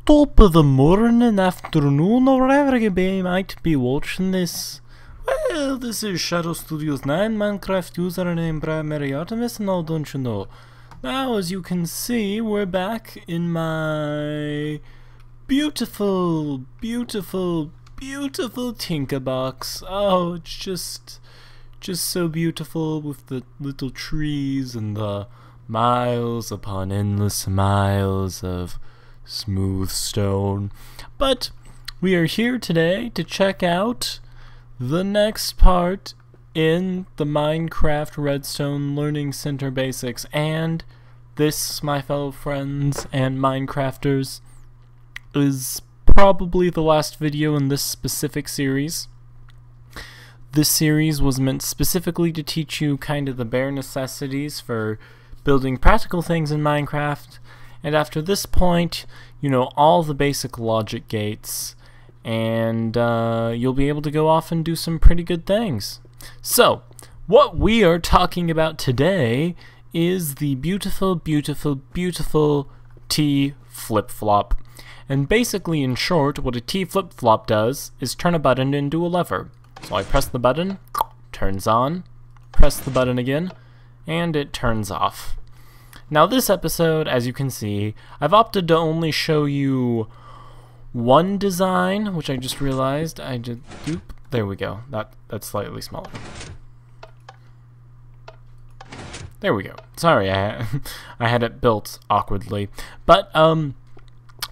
top of the morning, afternoon, or wherever you might be watching this. Well, this is Shadow Studios 9 Minecraft username Primary Artemis, now don't you know. Now, as you can see, we're back in my beautiful, beautiful, beautiful Tinkerbox. Oh, it's just so beautiful with the little trees and the miles upon endless miles of smooth stone. But we are here today to check out the next part in the Minecraft Redstone Learning Center Basics, and this, my fellow friends and Minecrafters, is probably the last video in this specific series. This series was meant specifically to teach you kind of the bare necessities for building practical things in Minecraft, and after this point, you know all the basic logic gates, and you'll be able to go off and do some pretty good things. So, what we are talking about today is the beautiful, beautiful, beautiful T flip-flop. And basically, in short, what a T flip-flop does is turn a button into a lever. So I press the button, turns on, press the button again, and it turns off. Now this episode, as you can see, I've opted to only show you one design, which I just realized there we go. That's slightly smaller. There we go. Sorry, I had it built awkwardly. But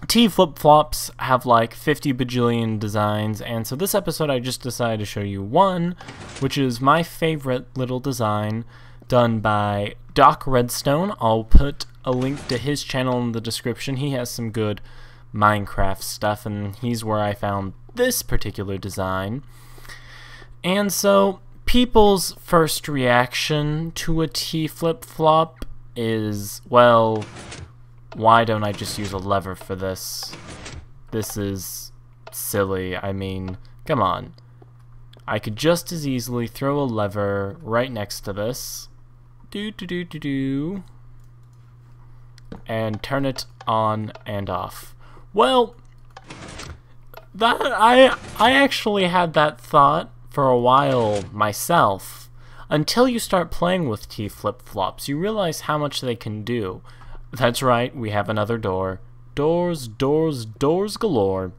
T flip-flops have like 50 bajillion designs, and so this episode I just decided to show you one, which is my favorite little design done by Doc Redstone. I'll put a link to his channel in the description. He has some good Minecraft stuff, and he's where I found this particular design. And so people's first reaction to a T flip-flop is, well, why don't I just use a lever for this? This is silly. I mean, come on. I could just as easily throw a lever right next to this, and turn it on and off. Well, that I actually had that thought for a while myself, until you start playing with T flip-flops. You realize how much they can do. That's right, we have another door. Doors, doors, doors galore.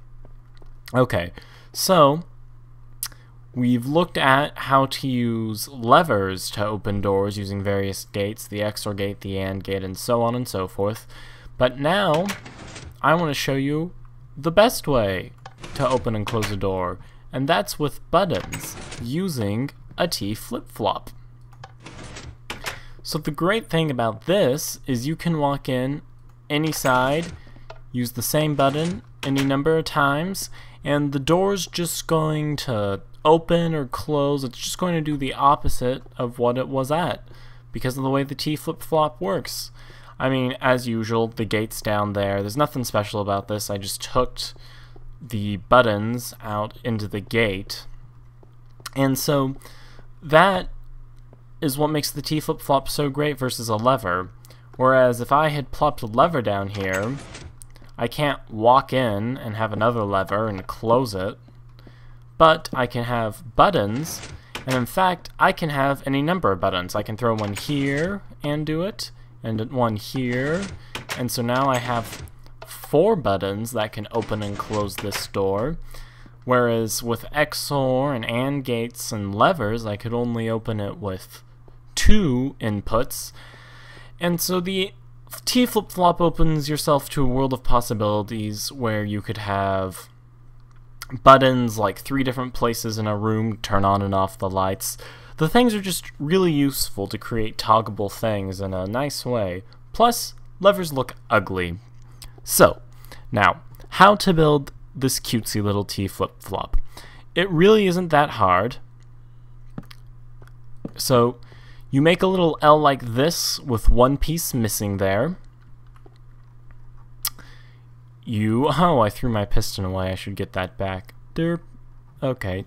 Okay, so we've looked at how to use levers to open doors using various gates, the XOR gate, the AND gate, and so on and so forth. But now, I want to show you the best way to open and close a door, and that's with buttons, using a T flip-flop. So the great thing about this is you can walk in any side, use the same button any number of times, and the door's just going to open or close. It's just going to do the opposite of what it was at, because of the way the T flip-flop works. I mean, as usual, the gate's down there. There's nothing special about this. I just hooked the buttons out into the gate, and so that is what makes the T flip-flop so great versus a lever. Whereas if I had plopped a lever down here, I can't walk in and have another lever and close it, but I can have buttons, and in fact I can have any number of buttons. I can throw one here and do it, and one here, and so now I have 4 buttons that can open and close this door. Whereas with XOR and AND gates and levers, I could only open it with 2 inputs. And so the T flip-flop opens yourself to a world of possibilities where you could have buttons like 3 different places in a room, turn on and off the lights. The things are just really useful to create toggleable things in a nice way. Plus, levers look ugly. So, now, how to build this cutesy little T flip-flop. It really isn't that hard. So, you make a little L like this with one piece missing there. Oh, I threw my piston away. I should get that back. Derp. Okay.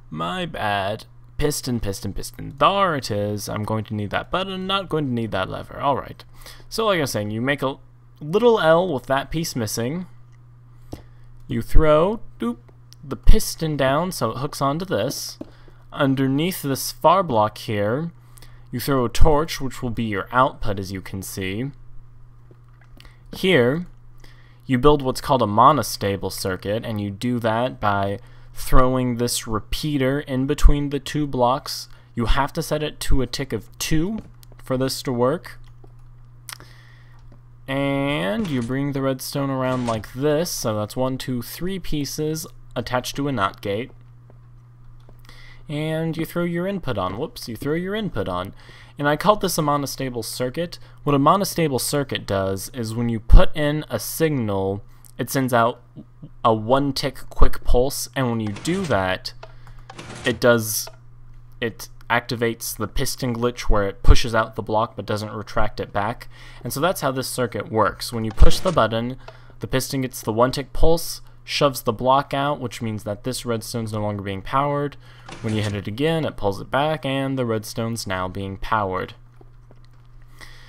My bad. Piston, piston, piston. There it is. I'm going to need that button, not going to need that lever. Alright. So like I was saying, you make a little L with that piece missing, You throw the piston down so it hooks onto this. Underneath this far block here, you throw a torch, which will be your output, as you can see. Here, you build what's called a monostable circuit, and you do that by throwing this repeater in between the two blocks. You have to set it to a tick of 2 for this to work. And you bring the redstone around like this, so that's 1, 2, 3 pieces attached to a NOT gate. And you throw your input on. Whoops, you throw your input on. And I called this a monostable circuit. What a monostable circuit does is when you put in a signal, it sends out a 1-tick quick pulse, and when you do that, it activates the piston glitch where it pushes out the block but doesn't retract it back. And so that's how this circuit works. When you push the button, the piston gets the 1-tick pulse, shoves the block out, which means that this redstone's no longer being powered. When you hit it again, it pulls it back, and the redstone's now being powered.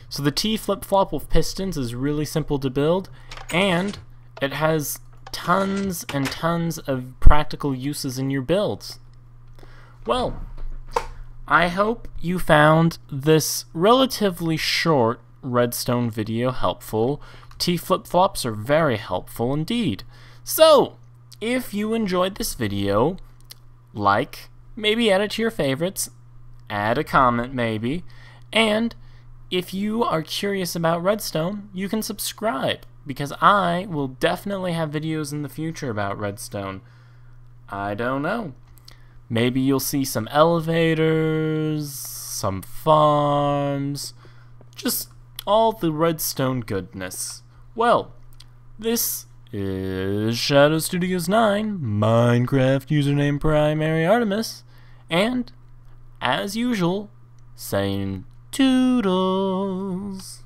So the T flip-flop with pistons is really simple to build, and it has tons and tons of practical uses in your builds. Well, I hope you found this relatively short redstone video helpful. T flip-flops are very helpful indeed. So, if you enjoyed this video, like, maybe add it to your favorites, add a comment maybe, and if you are curious about redstone, you can subscribe, because I will definitely have videos in the future about redstone. I don't know. Maybe you'll see some elevators, some farms, just all the redstone goodness. Well, this is Shadow Studios 9, Minecraft username Primary Artemis, and, as usual, saying toodles.